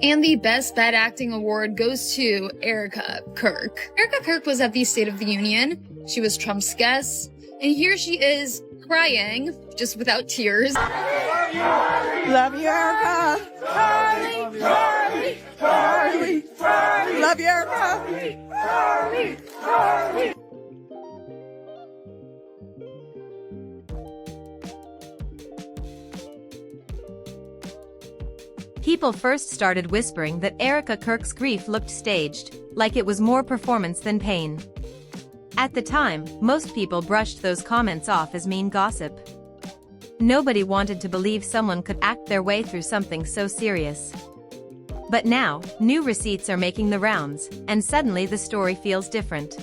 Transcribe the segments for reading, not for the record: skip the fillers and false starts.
And the Best Bad Acting Award goes to Erika Kirk. Erika Kirk was at the State of the Union. She was Trump's guest. And here she is crying, just without tears. Love you, Erika. Charlie, Charlie, Charlie, Charlie. Love you, Erika. Charlie, Charlie. People first started whispering that Erika Kirk's grief looked staged, like it was more performance than pain. At the time, most people brushed those comments off as mean gossip. Nobody wanted to believe someone could act their way through something so serious. But now, new receipts are making the rounds, and suddenly the story feels different.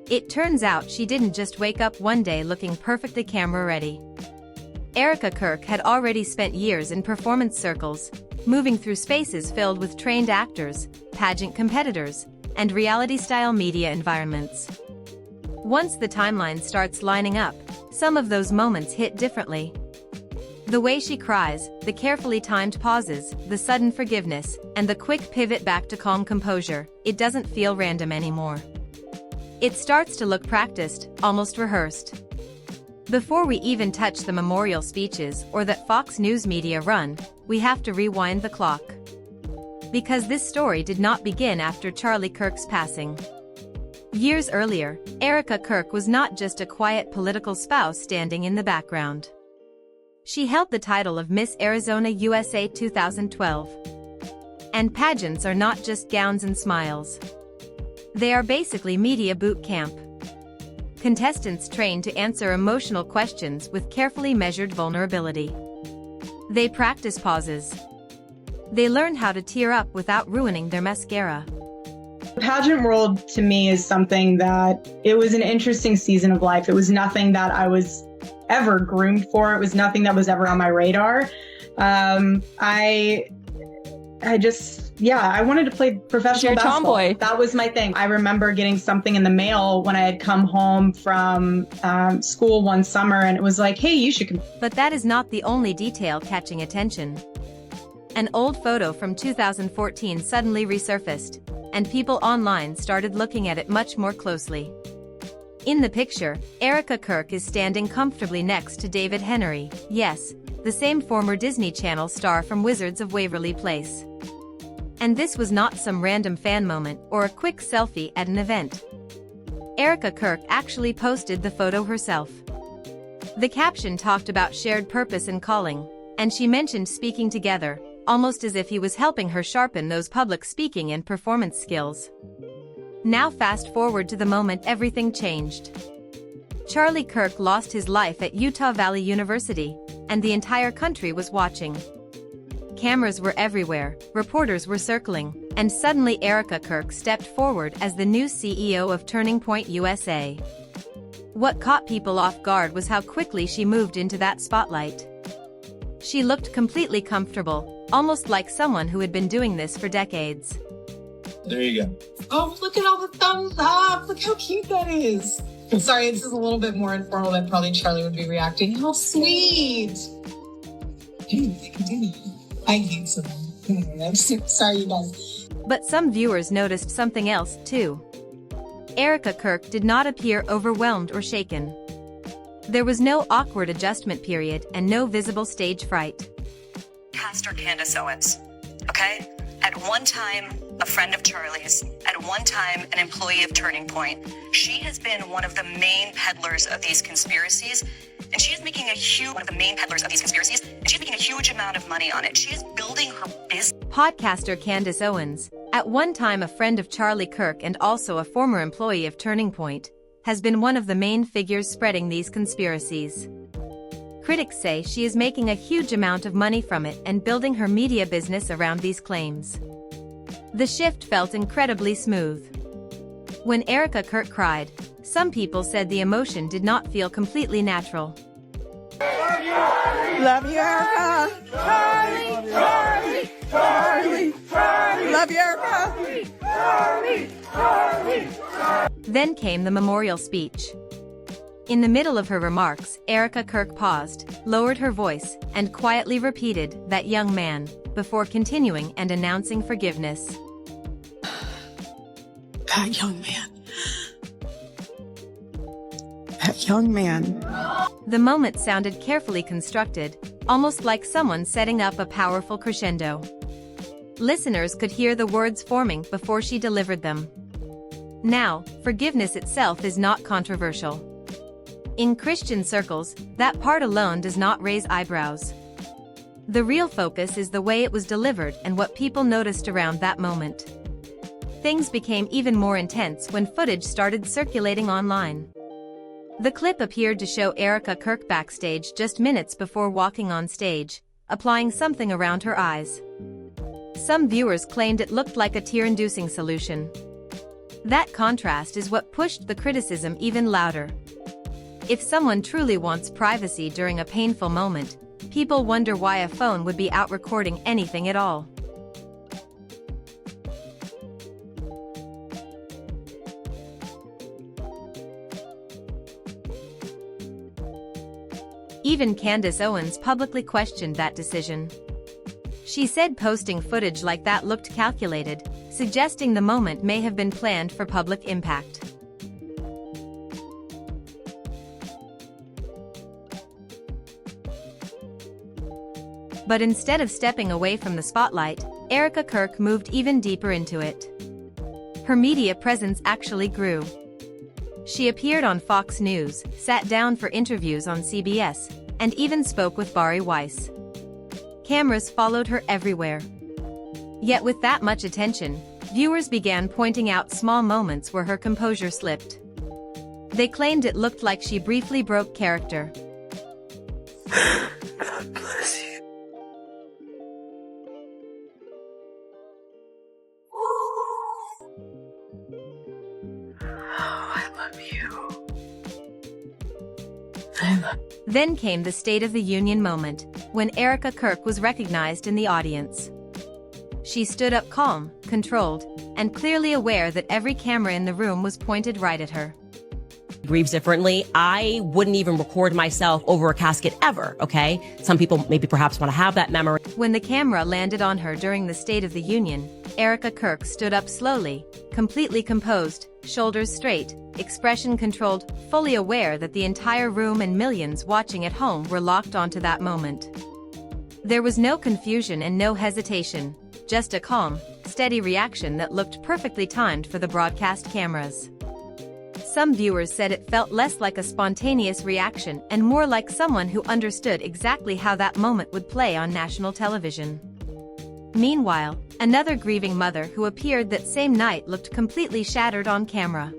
It turns out she didn't just wake up one day looking perfectly camera-ready. Erika Kirk had already spent years in performance circles, moving through spaces filled with trained actors, pageant competitors, and reality-style media environments. Once the timeline starts lining up, some of those moments hit differently. The way she cries, the carefully timed pauses, the sudden forgiveness, and the quick pivot back to calm composure, it doesn't feel random anymore. It starts to look practiced, almost rehearsed. Before we even touch the memorial speeches or that Fox News media run, we have to rewind the clock. Because this story did not begin after Charlie Kirk's passing. Years earlier, Erika Kirk was not just a quiet political spouse standing in the background. She held the title of Miss Arizona USA 2012. And pageants are not just gowns and smiles. They are basically media boot camp. Contestants trained to answer emotional questions with carefully measured vulnerability. They practice pauses. They learn how to tear up without ruining their mascara. The pageant world to me is something that it was an interesting season of life. It was nothing that I was ever groomed for. It was nothing that was ever on my radar. I wanted to play professional basketball. Tomboy. That was my thing. I remember getting something in the mail when I had come home from school one summer, and it was like, hey, you should come. But that is not the only detail catching attention. An old photo from 2014 suddenly resurfaced, and people online started looking at it much more closely. In the picture, Erika Kirk is standing comfortably next to David Henry, yes, the same former Disney Channel star from Wizards of Waverly Place. And this was not some random fan moment or a quick selfie at an event. Erika Kirk actually posted the photo herself. The caption talked about shared purpose and calling, and she mentioned speaking together, almost as if he was helping her sharpen those public speaking and performance skills. Now fast forward to the moment everything changed. Charlie Kirk lost his life at Utah Valley University, and the entire country was watching. Cameras were everywhere, reporters were circling, and suddenly Erika Kirk stepped forward as the new CEO of Turning Point USA. What caught people off guard was how quickly she moved into that spotlight. She looked completely comfortable, almost like someone who had been doing this for decades. There you go. Oh, look at all the thumbs up. Look how cute that is. I'm sorry, this is a little bit more informal than probably Charlie would be reacting. How sweet. I hate someone. I'm sorry, you guys. But some viewers noticed something else, too. Erika Kirk did not appear overwhelmed or shaken. There was no awkward adjustment period and no visible stage fright. Pastor Candace Owens, okay? At one time, a friend of Charlie's, at one time, an employee of Turning Point. She has been one of the main peddlers of these conspiracies, and she is making one of the main peddlers of these conspiracies, and she's making a huge amount of money on it. She is building her business. Podcaster Candace Owens, at one time a friend of Charlie Kirk and also a former employee of Turning Point, has been one of the main figures spreading these conspiracies. Critics say she is making a huge amount of money from it and building her media business around these claims. The shift felt incredibly smooth. When Erika Kirk cried, some people said the emotion did not feel completely natural. Love you, Erika. Charlie, Charlie, Charlie, Charlie. Love you, Erika. Charlie, Charlie, Charlie. Then came the memorial speech. In the middle of her remarks, Erika Kirk paused, lowered her voice, and quietly repeated, "That young man, before continuing and announcing forgiveness. That young man. That young man. The moment sounded carefully constructed, almost like someone setting up a powerful crescendo. Listeners could hear the words forming before she delivered them. Now, forgiveness itself is not controversial. In Christian circles, that part alone does not raise eyebrows. The real focus is the way it was delivered and what people noticed around that moment. Things became even more intense when footage started circulating online. The clip appeared to show Erika Kirk backstage just minutes before walking on stage, applying something around her eyes. Some viewers claimed it looked like a tear-inducing solution. That contrast is what pushed the criticism even louder. If someone truly wants privacy during a painful moment, people wonder why a phone would be out recording anything at all. Even Candace Owens publicly questioned that decision. She said posting footage like that looked calculated, suggesting the moment may have been planned for public impact. But instead of stepping away from the spotlight, Erika Kirk moved even deeper into it. Her media presence actually grew. She appeared on Fox News, sat down for interviews on CBS, and even spoke with Bari Weiss. Cameras followed her everywhere. Yet with that much attention, viewers began pointing out small moments where her composure slipped. They claimed it looked like she briefly broke character. God bless you. I love you. I love you. Then came the State of the Union moment, when Erika Kirk was recognized in the audience. She stood up calm, controlled, and clearly aware that every camera in the room was pointed right at her. Grieves differently. I wouldn't even record myself over a casket ever, okay? Some people maybe perhaps want to have that memory. When the camera landed on her during the State of the Union, Erika Kirk stood up slowly, completely composed, shoulders straight, expression controlled, fully aware that the entire room and millions watching at home were locked onto that moment. There was no confusion and no hesitation, just a calm, steady reaction that looked perfectly timed for the broadcast cameras. Some viewers said it felt less like a spontaneous reaction and more like someone who understood exactly how that moment would play on national television. Meanwhile, another grieving mother who appeared that same night looked completely shattered on camera.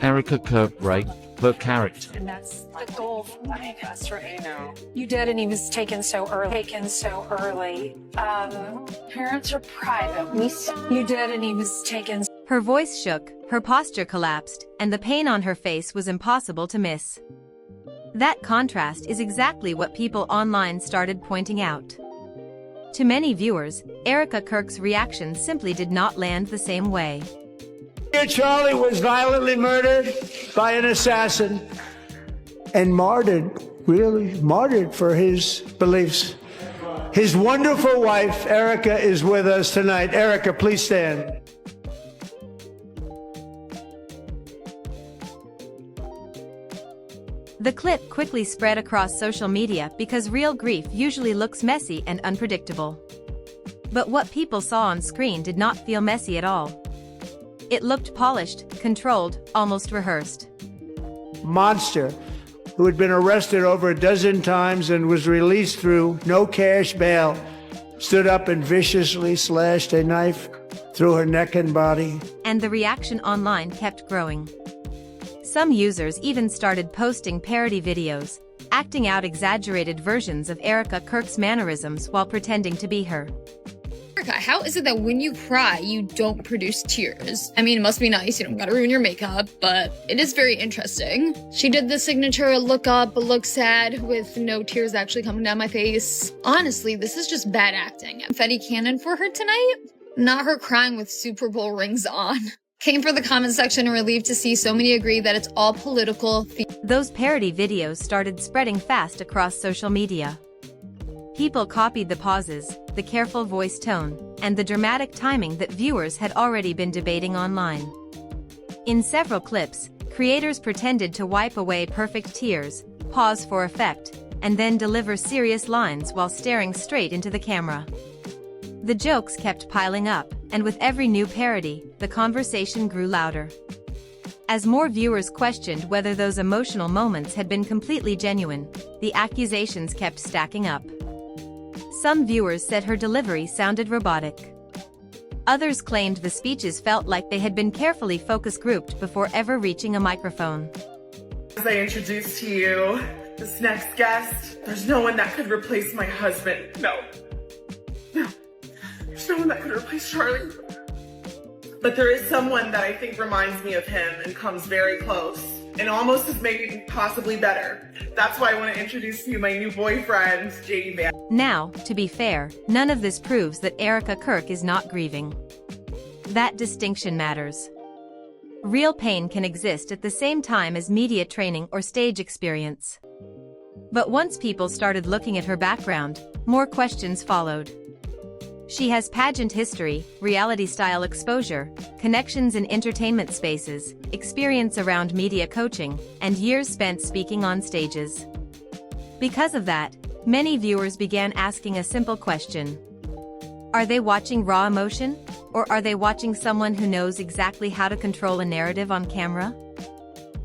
Erika Kirk, right? Her character. And that's the goal for us right now. You did, and he was taken so early. Parents are private. You did, and he was taken. Her voice shook, her posture collapsed, and the pain on her face was impossible to miss. That contrast is exactly what people online started pointing out. To many viewers, Erika Kirk's reaction simply did not land the same way. Charlie was violently murdered by an assassin and martyred, really martyred for his beliefs. His wonderful wife, Erika, is with us tonight. Erika, please stand. The clip quickly spread across social media because real grief usually looks messy and unpredictable. But what people saw on screen did not feel messy at all. It looked polished, controlled, almost rehearsed. Monster, who had been arrested over a dozen times and was released through no cash bail, stood up and viciously slashed a knife through her neck and body. And the reaction online kept growing. Some users even started posting parody videos, acting out exaggerated versions of Erika Kirk's mannerisms while pretending to be her. Erika, how is it that when you cry, you don't produce tears? I mean, it must be nice, you don't gotta ruin your makeup, but it is very interesting. She did the signature look up, look sad, with no tears actually coming down my face. Honestly, this is just bad acting. Confetti cannon for her tonight? Not her crying with Super Bowl rings on. Came for the comment section and relieved to see so many agree that it's all political. Those parody videos started spreading fast across social media. People copied the pauses, the careful voice tone, and the dramatic timing that viewers had already been debating online. In several clips, creators pretended to wipe away perfect tears, pause for effect, and then deliver serious lines while staring straight into the camera. The jokes kept piling up, and with every new parody, the conversation grew louder. As more viewers questioned whether those emotional moments had been completely genuine, the accusations kept stacking up. Some viewers said her delivery sounded robotic. Others claimed the speeches felt like they had been carefully focus grouped before ever reaching a microphone. As I introduce to you this next guest, there's no one that could replace my husband. No. There's no one that could replace Charlie. But there is someone that I think reminds me of him and comes very close and almost is maybe possibly better. That's why I want to introduce to you my new boyfriend, JD Van. Now, to be fair, none of this proves that Erika Kirk is not grieving. That distinction matters. Real pain can exist at the same time as media training or stage experience. But once people started looking at her background, more questions followed. She has pageant history, reality-style exposure, connections in entertainment spaces, experience around media coaching, and years spent speaking on stages. Because of that, many viewers began asking a simple question. Are they watching raw emotion, or are they watching someone who knows exactly how to control a narrative on camera?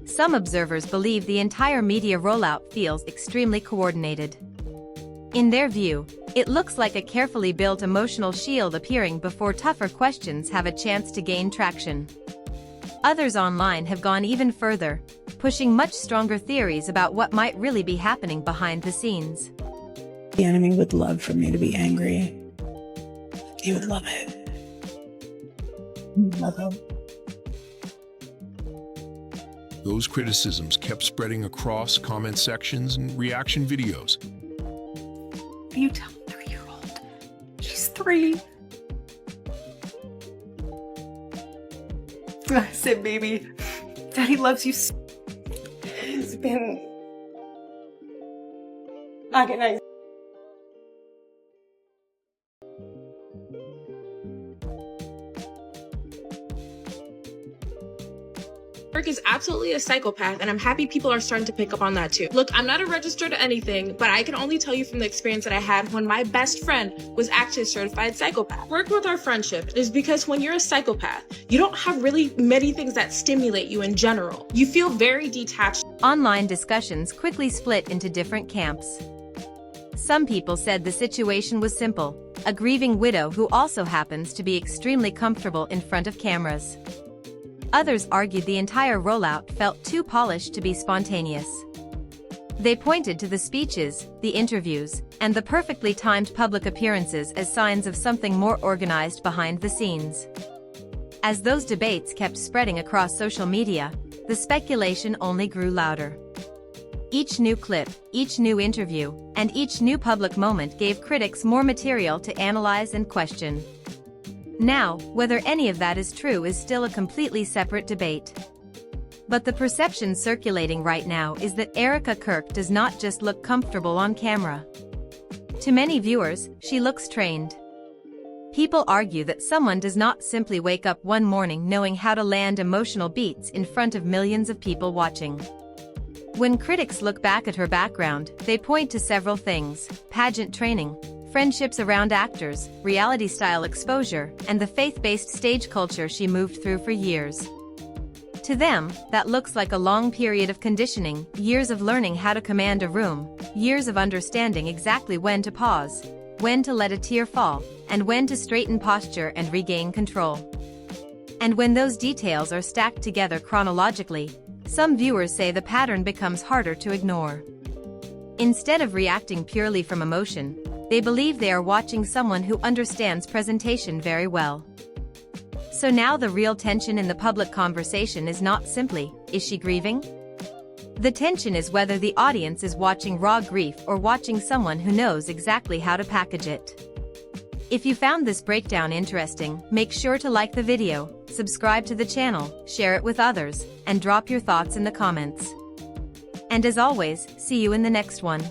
Some observers believe the entire media rollout feels extremely coordinated. In their view, it looks like a carefully built emotional shield appearing before tougher questions have a chance to gain traction. Others online have gone even further, pushing much stronger theories about what might really be happening behind the scenes. The enemy would love for me to be angry. He would love it. Love him. Those criticisms kept spreading across comment sections and reaction videos. You tell a 3-year-old. She's 3. I said, baby, Daddy loves you. It's been agonizing. Kirk is absolutely a psychopath, and I'm happy people are starting to pick up on that too. Look, I'm not a registered anything, but I can only tell you from the experience that I had when my best friend was actually a certified psychopath. Work with our friendship is because when you're a psychopath, you don't have really many things that stimulate you in general. You feel very detached. Online discussions quickly split into different camps. Some people said the situation was simple, a grieving widow who also happens to be extremely comfortable in front of cameras. Others argued the entire rollout felt too polished to be spontaneous. They pointed to the speeches, the interviews, and the perfectly timed public appearances as signs of something more organized behind the scenes. As those debates kept spreading across social media, the speculation only grew louder. Each new clip, each new interview, and each new public moment gave critics more material to analyze and question. Now, whether any of that is true is still a completely separate debate. But the perception circulating right now is that Erika Kirk does not just look comfortable on camera. To many viewers, she looks trained. People argue that someone does not simply wake up one morning knowing how to land emotional beats in front of millions of people watching. When critics look back at her background, they point to several things: pageant training, friendships around actors, reality-style exposure, and the faith-based stage culture she moved through for years. To them, that looks like a long period of conditioning, years of learning how to command a room, years of understanding exactly when to pause, when to let a tear fall, and when to straighten posture and regain control. And when those details are stacked together chronologically, some viewers say the pattern becomes harder to ignore. Instead of reacting purely from emotion, they believe they are watching someone who understands presentation very well. So now the real tension in the public conversation is not simply, is she grieving? The tension is whether the audience is watching raw grief or watching someone who knows exactly how to package it. If you found this breakdown interesting, make sure to like the video, subscribe to the channel, share it with others, and drop your thoughts in the comments. And as always, see you in the next one.